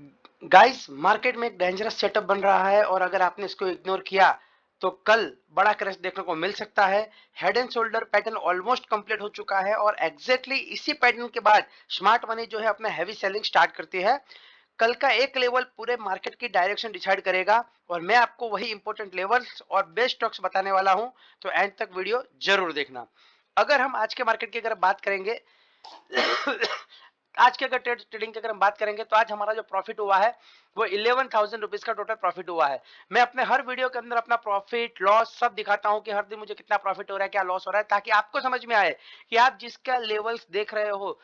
Guys, market में एक dangerous setup बन रहा है और अगर आपने इसको इग्नोर किया तो कल बड़ा क्रैश देखने को मिल सकता है। Head and shoulder pattern almost complete हो चुका है और एग्जैक्टली इसी पैटर्न के बाद स्मार्ट मनी जो है अपना हैवी सेलिंग स्टार्ट करती है। कल का एक लेवल पूरे मार्केट की डायरेक्शन डिसाइड करेगा और मैं आपको वही इंपॉर्टेंट लेवल्स और बेस्ट स्टॉक्स बताने वाला हूं, तो एंड तक वीडियो जरूर देखना। अगर हम आज के मार्केट की अगर बात करेंगे आज के अगर ट्रेडिंग की अगर हम बात करेंगे तो आज हमारा जो प्रॉफिट हुआ है वो 11,000 रुपीज का टोटल प्रॉफिट हुआ है। मैं अपने हर वीडियो के अंदर अपना प्रॉफिट लॉस सब दिखाता हूं कि हर दिन मुझे कितना प्रॉफिट हो रहा है, क्या लॉस हो रहा है, ताकि आपको समझ में आए कि आप जिसका लेवल्स देख रहे हो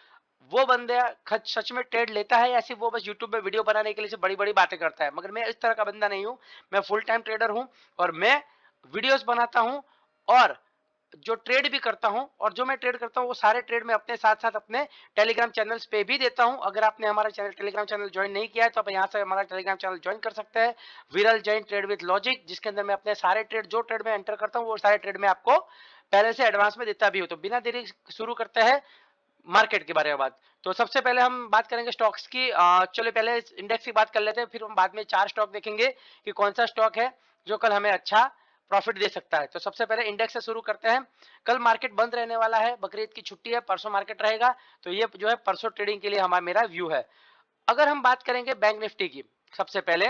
वो बंदा सच में ट्रेड लेता है या सिर्फ वो बस यूट्यूब में वीडियो बनाने के लिए बड़ी बड़ी बातें करता है। मगर मैं इस तरह का बंदा नहीं हूं। मैं फुल टाइम ट्रेडर हूं और मैं वीडियोस बनाता हूं और जो ट्रेड भी करता हूं, और जो मैं ट्रेड करता हूं वो सारे ट्रेड में अपने साथ साथ अपने टेलीग्राम चैनल्स पे भी देता हूं। अगर आपने हमारा चैनल टेलीग्राम चैनल ज्वाइन नहीं किया है तो आप यहां से हमारा टेलीग्राम चैनल ज्वाइन कर सकते हैं, विरल जैन ट्रेड विद लॉजिक, जिसके अंदर मैं अपने सारे ट्रेड जो ट्रेड में एंटर करता हूं वो सारे ट्रेड में आपको पहले से एडवांस में देता भी हूं। तो बिना देरी शुरू करते हैं मार्केट के बारे में बात। तो सबसे पहले हम बात करेंगे स्टॉक्स की। चलो पहले इंडेक्स की बात कर लेते हैं, फिर हम बाद में चार स्टॉक देखेंगे कि कौन सा स्टॉक है जो कल हमें अच्छा प्रॉफिट दे सकता है। तो सबसे पहले इंडेक्स से शुरू करते हैं। कल मार्केट बंद रहने वाला है, बकरीद की छुट्टी है, परसों मार्केट रहेगा। तो ये जो है परसों ट्रेडिंग के लिए हमारा मेरा व्यू है। अगर हम बात करेंगे बैंक निफ्टी की सबसे पहले,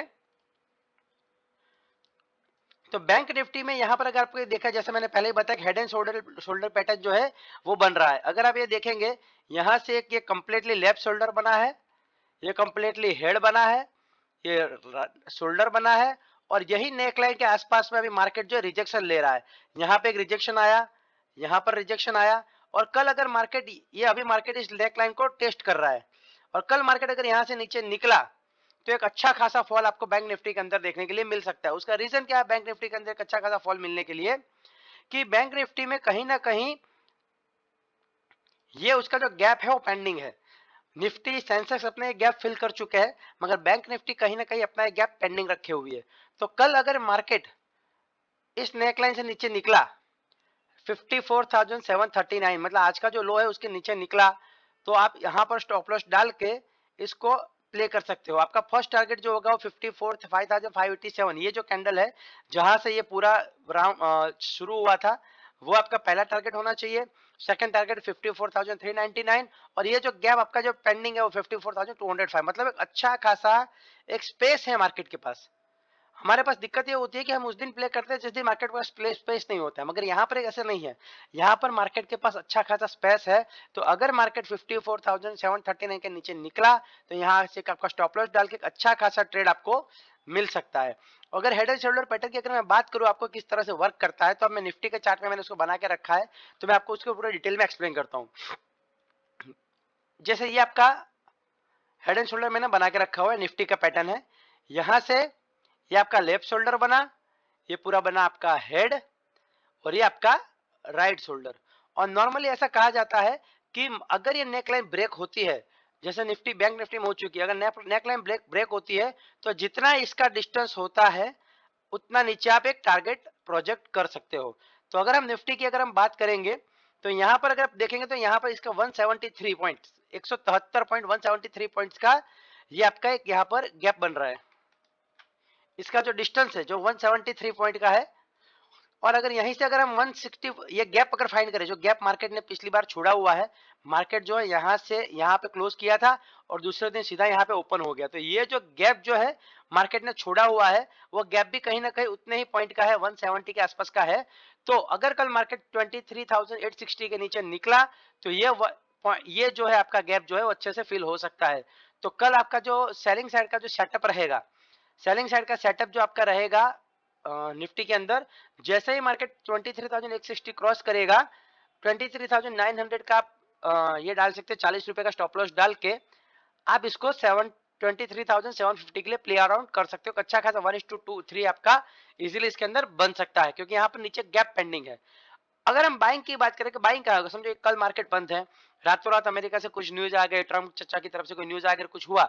तो बैंक निफ्टी में यहाँ पर अगर आपको देखा, जैसे मैंने पहले ही बताया, head and shoulder shoulder pattern जो है वो बन रहा है। अगर आप ये देखेंगे यहाँ से एक ये कंप्लीटली लेफ्ट शोल्डर बना है, ये कंप्लीटली हेड बना है, ये शोल्डर बना है, और यही नेकलाइन के आसपास में अभी मार्केट जो रिजेक्शन ले रहा है। यहाँ पे एक रिजेक्शन आया, यहाँ पर रिजेक्शन आया, और कल अगर मार्केट ये अभी मार्केट इस नेकलाइन को टेस्ट कर रहा है और कल मार्केट अगर यहाँ से नीचे निकला तो एक अच्छा खासा फॉल आपको बैंक निफ्टी के अंदर देखने के लिए मिल सकता है। उसका रीजन क्या है बैंक निफ्टी के अंदर एक अच्छा खासा फॉल मिलने के लिए, कि बैंक निफ्टी में कहीं ना कहीं ये उसका जो गैप है वो पेंडिंग है। निफ्टी सेंसेक्स अपने गैप फिल कर चुके हैं, मगर बैंक निफ्टी कहीं ना कहीं अपना गैप पेंडिंग रखे हुए है। तो कल अगर मार्केट इस नेकलाइन से नीचे निकला 54,739, मतलब आज का जो लो है उसके नीचे निकला, तो आप यहाँ पर स्टॉप लॉस डाल के इसको प्ले कर सकते हो। आपका फर्स्ट टारगेट जो होगा वो 54,587, ये जो कैंडल है जहां से ये पूरा राउंड शुरू हुआ था वो आपका पहला टारगेट होना चाहिए। सेकंड टारगेट 54,399, और ये जो गैप आपका जो पेंडिंग है वो 54,205, मतलब एक अच्छा खासा एक स्पेस है मार्केट के पास। हमारे पास दिक्कत ये होती है कि हम उस दिन प्ले करते हैं जिस दिन मार्केट के पास प्ले स्पेस नहीं होता है, मगर यहाँ पर ऐसा नहीं है। यहाँ पर मार्केट के पास अच्छा खासा स्पेस है। तो अगर मार्केट 54,739 के नीचे निकला तो यहाँ से आपका स्टॉप लॉस डाल के एक अच्छा खासा ट्रेड आपको मिल सकता है। अगर हेड एंड शोल्डर पैटर्न की अगर मैं बात करूँ आपको किस तरह से वर्क करता है, तो अब मैं निफ्टी के चार्ट में मैंने उसको बना के रखा है, तो मैं आपको उसको पूरा डिटेल में एक्सप्लेन करता हूँ। जैसे ये आपका हेड एंड शोल्डर मैंने बना के रखा हुआ है, निफ्टी का पैटर्न है। यहाँ से ये आपका लेफ्ट शोल्डर बना, ये पूरा बना आपका हेड, और ये आपका राइट शोल्डर। और नॉर्मली ऐसा कहा जाता है कि अगर ये नेकलाइन ब्रेक होती है, जैसे निफ्टी बैंक निफ्टी में हो चुकी है, अगर नेकलाइन ब्रेक ब्रेक होती है तो जितना इसका डिस्टेंस होता है उतना नीचे आप एक टारगेट प्रोजेक्ट कर सकते हो। तो अगर हम निफ्टी की अगर हम बात करेंगे तो यहाँ पर अगर आप देखेंगे तो यहाँ पर इसका 173 पॉइंट 173.173 पॉइंट्स का ये आपका एक यहाँ पर गैप बन रहा है। इसका जो डिस्टेंस है जो 173 पॉइंट का है, और अगर यहीं से अगर हम 160 ये गैप अगर फाइंड करें, जो गैप मार्केट ने पिछली बार छोड़ा हुआ है, मार्केट जो है यहाँ से यहाँ पे क्लोज किया था और दूसरे दिन सीधा यहाँ पे ओपन हो गया, तो ये जो गैप जो है मार्केट ने छोड़ा हुआ है वो गैप भी कहीं ना कहीं उतने ही पॉइंट का है, 170 के आसपास का है। तो अगर कल मार्केट 23,860 के नीचे निकला तो ये जो है आपका गैप जो है वो अच्छे से फिल हो सकता है। तो कल आपका जो सेलिंग साइड का जो सेटअप रहेगा, सेलिंग साइड का सेटअप जो आपका रहेगा निफ्टी के अंदर, जैसे ही मार्केट 23,160 क्रॉस करेगा 23,900 का आप ये डाल सकते हैं, 40 रुपए का स्टॉप लॉस डाल के आप इसको 23,750 के लिए प्ले अराउंड कर सकते हो। अच्छा खासा 1:2 3 आपका इजीली इसके अंदर बन सकता है, क्योंकि यहाँ पर नीचे गैप पेंडिंग है। अगर हम बाइंग की बात करें कि बाइंग क्या होगा, समझो कल मार्केट बंद है, रातों रात अमेरिका से कुछ न्यूज आ गए, ट्रम्प चचा की तरफ से कोई न्यूज आ गई, कुछ हुआ,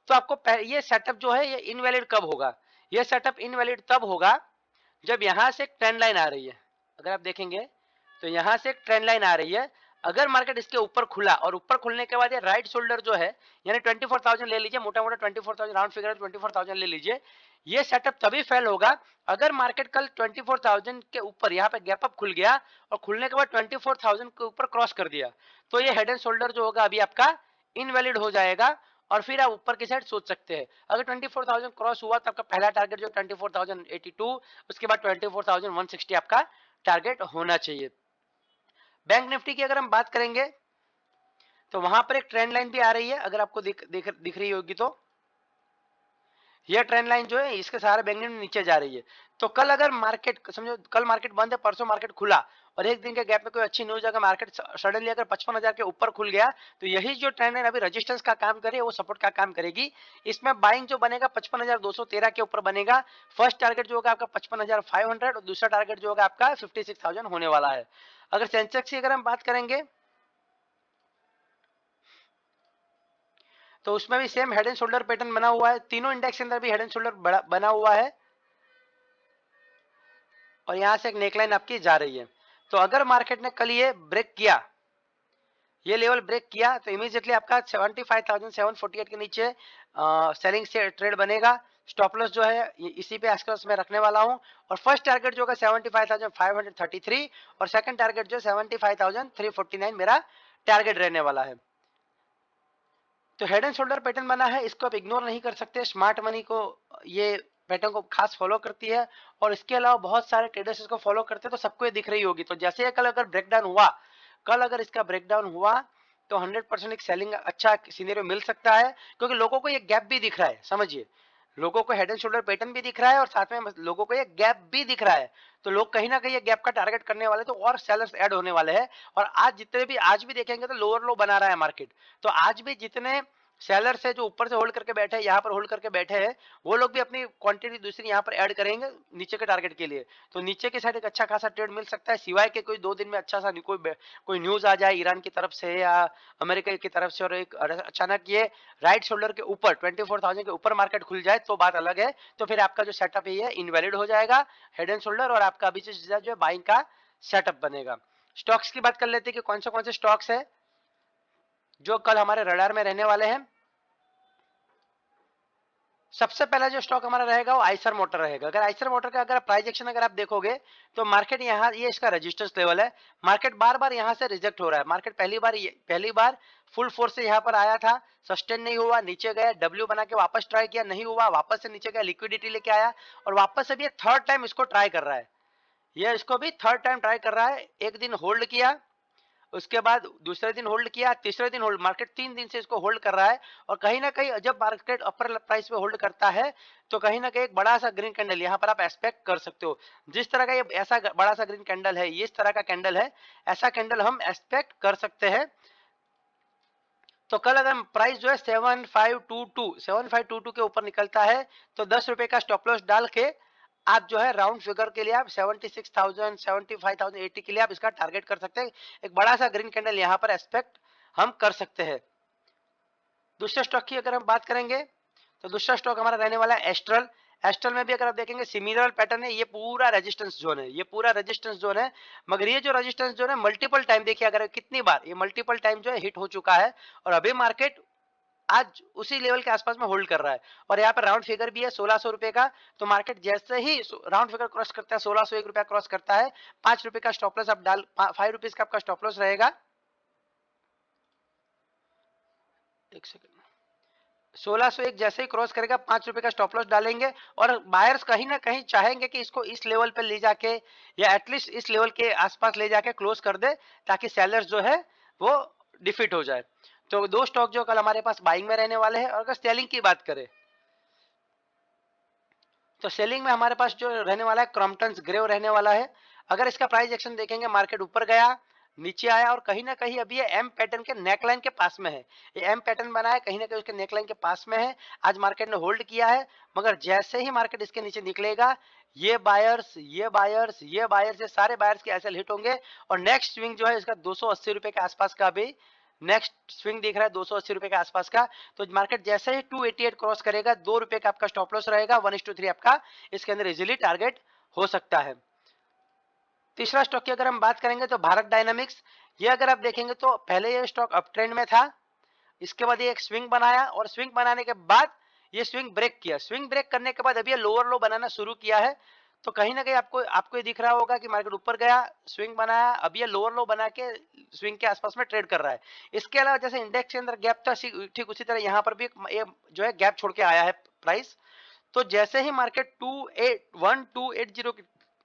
तो आपको ये सेटअप जो है ये इनवैलिड कब होगा? ये सेटअप इनवैलिड तब होगा जब यहां से एक ट्रेंड लाइन आ रही है। अगर आप देखेंगे तो यहां से एक ट्रेंड लाइन आ रही है। अगर मार्केट इसके ऊपर खुला और ऊपर खुलने के बाद ये राइट शोल्डर जो है, यानी 24,000 ले लीजिए, मोटा मोटा 24,000 राउंड फिगर 24,000 ले लीजिए। ये सेटअप तभी फेल होगा अगर मार्केट कल 24,000 के ऊपर यहाँ पे गैप अप खुल गया और खुलने के बाद 24,000 के ऊपर क्रॉस कर दिया, तो ये हेड एंड शोल्डर जो होगा अभी आपका इनवैलिड हो जाएगा और फिर आप ऊपर की साइड सोच सकते हैं। अगर 24,000 क्रॉस हुआ तो आपका पहला टारगेट जो 24,082, उसके बाद 24,160 आपका टारगेट होना चाहिए। बैंक निफ्टी की अगर हम बात करेंगे तो वहां पर एक ट्रेंड लाइन भी आ रही है, अगर आपको दिख रही होगी तो यह ट्रेंड लाइन जो है इसके सहारे बैंक निफ्टी नीचे जा रही है। तो कल अगर मार्केट समझो कल मार्केट बंद है, परसों मार्केट खुला और एक दिन के गैप में कोई अच्छी न्यूज अगर मार्केट सडनली अगर 55,000 के ऊपर खुल गया तो यही जो ट्रेंड लाइन अभी रेजिस्टेंस का काम करे वो सपोर्ट का काम करेगी। इसमें बाइंग जो बनेगा 55,213 के ऊपर बनेगा। फर्स्ट टारगेट जो होगा आपका 55,500 और दूसरा टारगेट जो होगा आपका 56,000 होने वाला है। अगर सेंसेक्स की अगर हम बात करेंगे तो उसमें भी same head and shoulder pattern बना हुआ है, तीनों इंडेक्स के अंदर भी हेड एंड शोल्डर बना हुआ है और यहां से एक नेकलाइन आपकी जा रही है। तो अगर मार्केट ने कल ये ब्रेक किया, ये लेवल ब्रेक किया तो इमीडिएटली आपका 75,748 के नीचे सेलिंग से ट्रेड बनेगा। स्टॉप लॉस जो है इसी पे आसपास में रखने वाला हूं और फर्स्ट टारगेट जो होगा 75,533 और सेकंड टारगेट जो 75,349 मेरा टारगेट रहने वाला है। तो हेड एंड शोल्डर पैटर्न बना है, इसको आप इग्नोर नहीं कर सकते। स्मार्ट मनी को ये पैटर्न को खास फॉलो करती है और इसके अलावा बहुत सारे ट्रेडर्स इसको फॉलो करते हैं, तो सबको ये दिख रही होगी। तो जैसे ये कल अगर ब्रेकडाउन हुआ, कल अगर इसका ब्रेकडाउन हुआ तो 100% एक सेलिंग अच्छा सीनेरियो मिल सकता है, क्योंकि लोगों को ये गैप भी दिख रहा है। समझिए, लोगों को हेड एंड शोल्डर पैटर्न भी दिख रहा है और साथ में लोगों को ये गैप भी दिख रहा है। तो लोग कहीं ना कहीं ये गैप का टारगेट करने वाले, तो और सेलर्स ऐड होने वाले हैं। और आज भी देखेंगे तो लोअर लो बना रहा है मार्केट। तो आज भी जितने सेलर्स है जो ऊपर से होल्ड करके बैठे हैं, यहाँ पर होल्ड करके बैठे हैं, वो लोग भी अपनी क्वांटिटी दूसरी यहाँ पर ऐड करेंगे नीचे के टारगेट के लिए। तो नीचे की साइड एक अच्छा खासा ट्रेड मिल सकता है, सिवाय के कोई 2 दिन में अच्छा सा कोई न्यूज आ जाए ईरान की तरफ से या अमेरिका की तरफ से और एक अचानक ये राइट शोल्डर के ऊपर 24,000 के ऊपर मार्केट खुल जाए तो बात अलग है। तो फिर आपका जो सेटअप है ये इनवैलिड हो जाएगा, हेड एंड शोल्डर, और आपका अभी जो है बाइंग का सेटअप बनेगा। स्टॉक्स की बात कर लेते हैं कि कौन से स्टॉक्स है जो कल हमारे रडार में रहने वाले हैं। सबसे पहला जो स्टॉक हमारा रहेगा वो आइसर मोटर रहेगा। अगर आइसर मोटर का अगर प्राइस एक्शन अगर आप देखोगे तो मार्केट यहाँ ये इसका रेजिस्टेंस लेवल है। मार्केट बार बार यहाँ से रिजेक्ट हो रहा है। मार्केट पहली बार फुल फोर्स से यहाँ पर आया था, सस्टेन नहीं हुआ, नीचे गया, डब्ल्यू बना के वापस ट्राई किया, नहीं हुआ, वापस से नीचे गया, लिक्विडिटी लेके आया और वापस से भी थर्ड टाइम इसको ट्राई कर रहा है। ये इसको भी थर्ड टाइम ट्राई कर रहा है। एक दिन होल्ड किया, उसके बाद दूसरे दिन होल्ड किया, तीसरे दिन होल्ड, मार्केट 3 दिन से इसको होल्ड कर रहा है। और कहीं ना कहीं जब मार्केट अपर प्राइस पे होल्ड करता है तो कहीं ना कहीं एक बड़ा सा ग्रीन कैंडल यहाँ पर आप एक्सपेक्ट कर सकते हो। जिस तरह का ये ऐसा बड़ा सा ग्रीन कैंडल है, इस तरह का कैंडल है, ऐसा कैंडल हम एक्सपेक्ट कर सकते हैं। तो कल अगर प्राइस जो है 7522 के ऊपर निकलता है तो 10 रुपए का स्टॉप लॉस डाल के आप जो है राउंड फिगर के लिए आप 76,000 75,080 के लिए आप इसका टारगेट कर सकते हैं। एक बड़ा सा ग्रीन कैंडल यहाँ पर एक्सपेक्ट हम कर सकते हैं। दूसरे स्टॉक की अगर हम बात करेंगे तो दूसरा स्टॉक हमारा रहने वाला है एस्ट्रल। एस्ट्रल में भी अगर आप देखेंगे सिमिलर पैटर्न है, ये पूरा रेजिस्टेंस जोन है, ये पूरा रेजिस्टेंस जोन है। मगर ये जो रेजिस्टेंस जोन है मल्टीपल टाइम देखिए, अगर कितनी बार ये मल्टीपल टाइम जो है हिट हो चुका है और अभी मार्केट आज उसी लेवल के आसपास में होल्ड कर रहा है। और यहाँ पर राउंड फिगर भी है 1600 रुपए का। तो मार्केट जैसे ही राउंड फिगर क्रॉस करता है, 1601 रुपया क्रॉस करता है, 5 रुपए का स्टॉप लॉस आप डाल, 5 रुपीज का आपका स्टॉप लॉस रहेगा। एक सेकंड, 1601 जैसे ही क्रॉस करेगा 5 रुपए का स्टॉप लॉस डालेंगे। और बायर्स कहीं ना कहीं चाहेंगे कि इसको इस लेवल पे ले जाके या एटलीस्ट इस लेवल के आसपास ले जाके क्लोज कर दे, ताकि सेलर्स जो है वो डिफीट हो जाए। तो दो स्टॉक जो कल हमारे पास बाइंग में रहने वाले हैं। और अगर सेलिंग की बात करें तो सेलिंग में हमारे पास जो रहने वाला है क्रॉम्पटन ग्रेव रहने वाला है। अगर इसका प्राइस एक्शन देखेंगे, मार्केट ऊपर गया, नीचे आया और कहीं ना कहीं अभी ये एम पैटर्न के नेकलाइन के पास में है। ये एम पैटर्न बना है, कहीं ना कहीं उसके नेकलाइन के पास में है। आज मार्केट ने होल्ड किया है, मगर जैसे ही मार्केट इसके नीचे निकलेगा ये बायर्स ये सारे बायर्स के एसएल हिट होंगे और नेक्स्ट स्विंग जो है इसका 280 रुपए के आसपास का भी नेक्स्ट स्विंग दिख रहा है, 280 रुपए के आसपास का। तो मार्केट जैसे ही 288 क्रॉस करेगा, 2 रुपए का आपका स्टॉप लॉस रहेगा, 1:3 आपका इसके अंदर इजीली टारगेट हो सकता है। तीसरा स्टॉक की अगर हम बात करेंगे तो भारत डायनामिक्स। ये अगर आप देखेंगे तो पहले ये स्टॉक अप ट्रेंड में था, इसके बाद ये एक स्विंग बनाया और स्विंग बनाने के बाद ये स्विंग ब्रेक किया। स्विंग ब्रेक करने के बाद अभी ये लोअर लो बनाना शुरू किया है। तो कहीं ना कहीं आपको आपको ये दिख रहा होगा कि मार्केट ऊपर गया, स्विंग बनाया, अब ये लोअर लो बना के स्विंग के आसपास में ट्रेड कर रहा है। इसके अलावा जैसे इंडेक्स के अंदर गैप था, ठीक उसी तरह यहाँ पर भी ये जो है गैप छोड़ के आया है प्राइस। तो जैसे ही मार्केट 1280 के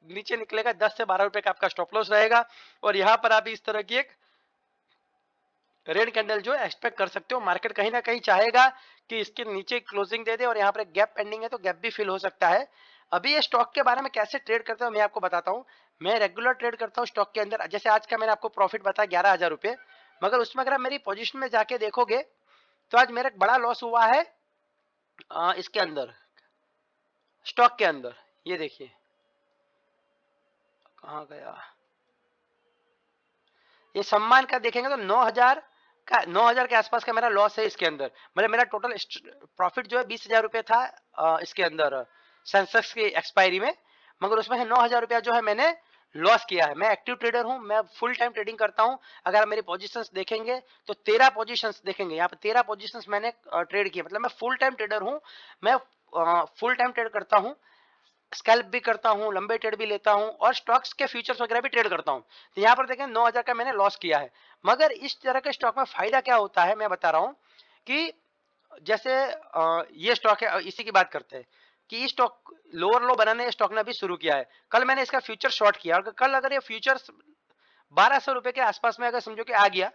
नीचे निकलेगा, 10 से 12 रुपए का आपका स्टॉप लॉस रहेगा। और यहाँ पर आप इस तरह की एक रेड कैंडल जो है एक्सपेक्ट कर सकते हो। मार्केट कहीं ना कहीं चाहेगा कि इसके नीचे क्लोजिंग दे दे, और यहाँ पर एक गैप पेंडिंग है तो गैप भी फिल हो सकता है। अभी ये स्टॉक के बारे में कैसे ट्रेड करते हो मैं आपको बताता हूँ। मैं रेगुलर ट्रेड करता हूँ स्टॉक के अंदर। जैसे आज का मैंने आपको प्रॉफिट बताया 11,000 रुपये, मगर उसमें अगर आप मेरी पोजिशन में जाके देखोगे तो आज मेरा एक बड़ा लॉस हुआ है इसके अंदर, स्टॉक के अंदर। ये देखिए कहाँ गया, ये सम्मान का देखेंगे तो 9,000 के आसपास का मेरा लॉस है इसके अंदर। मतलब मेरा टोटल प्रॉफिट जो है 20,000 रुपये था इसके अंदर सेंसेक्स की एक्सपायरी में, मगर उसमें है 9,000 रुपया जो है मैंने लॉस किया है। मैं एक्टिव ट्रेडर हूं, मैं फुल टाइम ट्रेडिंग करता हूं। अगर आप मेरी पोजीशंस देखेंगे तो 13 पोजीशंस देखेंगे, यहाँ पे 13 पोजीशंस मैंने ट्रेड किए। मतलब मैं फुल टाइम ट्रेडर हूं, मैं फुल टाइम ट्रेड करता हूं, स्कैल्प भी करता हूं, लंबे ट्रेड भी लेता हूं और स्टॉक्स के फ्यूचर्स वगैरह भी ट्रेड करता हूं। तो यहाँ पर देखें 9,000 का मैंने लॉस किया है। मगर इस तरह के स्टॉक में फायदा क्या होता है मैं बता रहा हूं कि जैसे ये स्टॉक है, इसी की बात करते हैं कि स्टॉक लोअर लो बनाने स्टॉक ने अभी शुरू किया है। कल मैंने इसका फ्यूचर शॉर्ट किया और कल अगर ये फ्यूचर्स 1,200 रुपए के आसपास में अगर समझो कि आ गया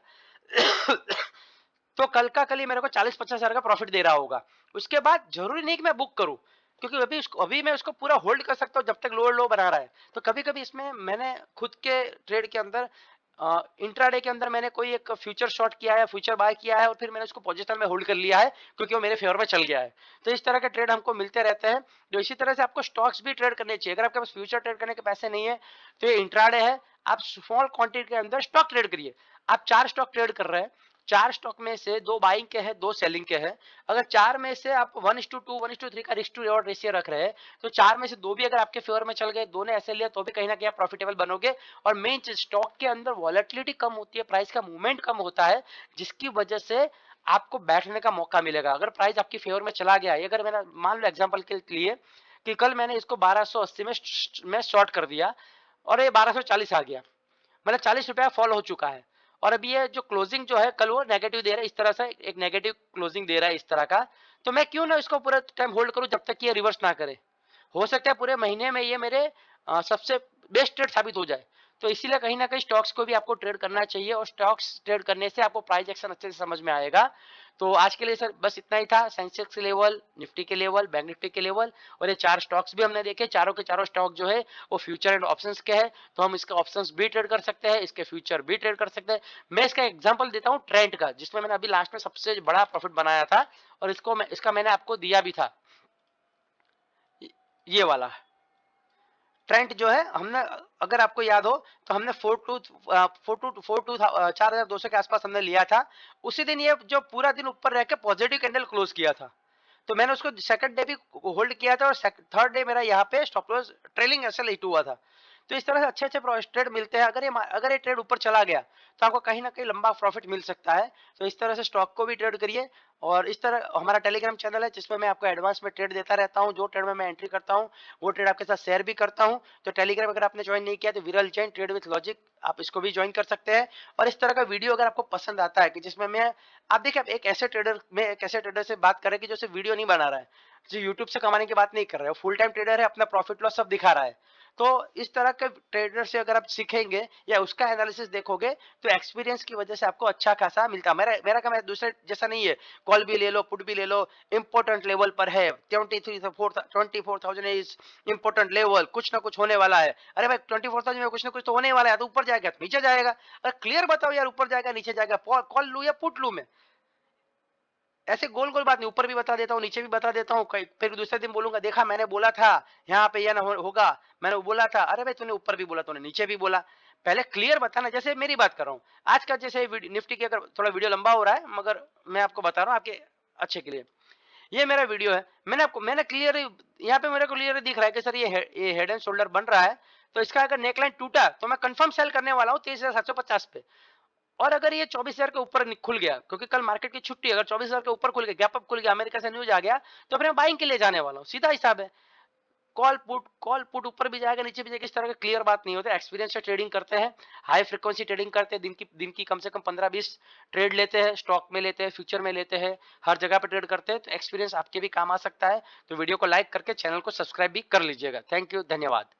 तो कल का कल ही मेरे को 40-50 हजार का प्रॉफिट दे रहा होगा। उसके बाद जरूरी नहीं कि मैं बुक करूं, क्योंकि अभी मैं उसको पूरा होल्ड कर सकता हूं जब तक लोअर लो बना रहा है। तो कभी कभी इसमें मैंने खुद के ट्रेड के अंदर इंट्राडे के अंदर मैंने कोई एक फ्यूचर शॉर्ट किया है, फ्यूचर बाय किया है और फिर मैंने उसको पोजीशन में होल्ड कर लिया है क्योंकि वो मेरे फेवर में चल गया है। तो इस तरह के ट्रेड हमको मिलते रहते हैं। जो इसी तरह से आपको स्टॉक्स भी ट्रेड करने चाहिए। अगर आपके पास फ्यूचर ट्रेड करने के पैसे नहीं है तो ये इंट्राडे है, आप स्मॉल क्वांटिटी के अंदर स्टॉक ट्रेड करिए। आप 4 स्टॉक ट्रेड कर रहे हैं, 4 स्टॉक में से 2 बाइंग के हैं, 2 सेलिंग के हैं। अगर 4 में से आप 1:2 1:3 का रिस्क टू रिवॉर्ड रेशियो रख रहे हैं तो 4 में से 2 भी अगर आपके फेवर में चल गए, 2 ने ऐसे लिया तो भी कहीं ना कहीं आप प्रॉफिटेबल बनोगे। और मेन चीज स्टॉक के अंदर वॉलेटिलिटी कम होती है, प्राइस का मूवमेंट कम होता है, जिसकी वजह से आपको बैठने का मौका मिलेगा। अगर प्राइस आपकी फेवर में चला गया, अगर मैंने मान लो एग्जाम्पल के लिए कि कल मैंने इसको 1280 में शॉर्ट कर दिया और ये 1240 आ गया, मतलब 40 रुपया फॉल हो चुका है। और अभी ये जो क्लोजिंग जो है कल वो नेगेटिव दे रहा है, इस तरह से एक नेगेटिव क्लोजिंग दे रहा है इस तरह का। तो मैं क्यों ना इसको पूरा टाइम होल्ड करूं जब तक ये रिवर्स ना करे। हो सकता है पूरे महीने में ये मेरे सबसे बेस्ट ट्रेड साबित हो जाए। तो इसीलिए कहीं ना कहीं स्टॉक्स को भी आपको ट्रेड करना चाहिए और स्टॉक्स ट्रेड करने से आपको प्राइस एक्शन अच्छे से समझ में आएगा। तो आज के लिए सर बस इतना ही था। सेंसेक्स के लेवल, निफ्टी के लेवल, बैंक निफ्टी के लेवल और ये 4 स्टॉक्स भी हमने देखे। चारों के चारों स्टॉक जो है वो फ्यूचर एंड ऑप्शंस के हैं, तो हम इसके ऑप्शंस भी ट्रेड कर सकते हैं, इसके फ्यूचर भी ट्रेड कर सकते हैं। मैं इसका एग्जांपल देता हूँ ट्रेंड का, जिसमें मैंने अभी लास्ट में सबसे बड़ा प्रॉफिट बनाया था और इसका मैंने आपको दिया भी था। ये वाला ट्रेंड जो है हमने, अगर आपको याद हो तो हमने 4,200 के आसपास हमने लिया था। उसी दिन ये जो पूरा दिन ऊपर रह के पॉजिटिव कैंडल क्लोज किया था, तो मैंने उसको सेकंड डे भी होल्ड किया था और थर्ड डे मेरा यहाँ पे stop loss trailing SL hit हुआ था। तो इस तरह से अच्छे अच्छे ट्रेड मिलते हैं। अगर ये ट्रेड ऊपर चला गया तो आपको कहीं ना कहीं लंबा प्रॉफिट मिल सकता है। तो इस तरह से स्टॉक को भी ट्रेड करिए। और इस तरह हमारा टेलीग्राम चैनल है जिसमें मैं आपको एडवांस में ट्रेड देता रहता हूँ। जो ट्रेड में मैं एंट्री करता हूँ वो ट्रेड आपके साथ शेयर भी करता हूँ। तो टेलीग्राम अगर आपने ज्वाइन नहीं किया तो विरल जैन ट्रेड विथ लॉजिक, आप इसको भी ज्वाइन कर सकते हैं। और इस तरह का वीडियो अगर आपको पसंद आता है कि जिसमें मैं, आप देखिए आप एक ऐसे ट्रेडर से बात कर रहे हैं कि जो सिर्फ वीडियो नहीं बना रहा है, जो यूट्यूब से कमाने की बात नहीं कर रहा है, फुल टाइम ट्रेडर है, अपना प्रॉफिट लॉस सब दिखा रहा है। तो इस तरह के ट्रेडर से अगर आप सीखेंगे या उसका एनालिसिस देखोगे तो एक्सपीरियंस की वजह से आपको अच्छा खासा मिलता है। मेरा काम है दूसरे जैसा नहीं है, कॉल भी ले लो, पुट भी ले लो, इंपॉर्टेंट लेवल पर है 24,000 इज इंपॉर्टेंट लेवल, कुछ ना कुछ होने वाला है। अरे भाई 24,000 में कुछ ना कुछ तो होने वाला है, तो ऊपर जाएगा तो नीचे जाएगा। अरे क्लियर बताओ यार, ऊपर जाएगा नीचे जाएगा, कॉल लू या पुट लू मैं? ऐसे गोल गोल बात नहीं, ऊपर भी बता देता हूँ नीचे भी बता देता हूँ, फिर दूसरे दिन बोलूंगा देखा मैंने बोला था यहाँ पे यह ना होगा, मैंने बोला था। अरे भाई तूने ऊपर भी बोला, तूने नीचे भी बोला, पहले क्लियर बताना। जैसे मेरी बात कर रहा हूँ आज का, जैसे निफ्टी की, अगर थोड़ा वीडियो लंबा हो रहा है मगर मैं आपको बता रहा हूँ आपके अच्छे के लिए। ये मेरा वीडियो है, मैंने क्लियर यहाँ पे मेरे को क्लियर दिख रहा है कि सर ये हेड एंड शोल्डर बन रहा है। तो इसका अगर नेकलाइन टूटा तो मैं कंफर्म सेल करने वाला हूँ 23,750 पे। और अगर ये 24,000 के ऊपर खुल गया, क्योंकि कल मार्केट की छुट्टी, अगर 24,000 के ऊपर खुल गया, गैप अप खुल गया, अमेरिका से न्यूज आ गया, तो फिर मैं बाइंग के लिए जाने वाला हूँ, सीधा हिसाब है। कॉल पुट ऊपर भी जाएगा, नीचे भी जाएगा, इस तरह का क्लियर बात नहीं होता। एक्सपीरियंस से ट्रेडिंग करते हैं, हाई फ्रीक्वेंसी ट्रेडिंग करते हैं, दिन की कम से कम 15-20 ट्रेड लेते हैं, स्टॉक में लेते हैं, फ्यूचर में लेते हैं, हर जगह पे ट्रेड करते हैं, तो एक्सपीरियंस आपके भी काम आ सकता है। तो वीडियो को लाइक करके चैनल को सब्सक्राइब भी कर लीजिएगा। थैंक यू, धन्यवाद।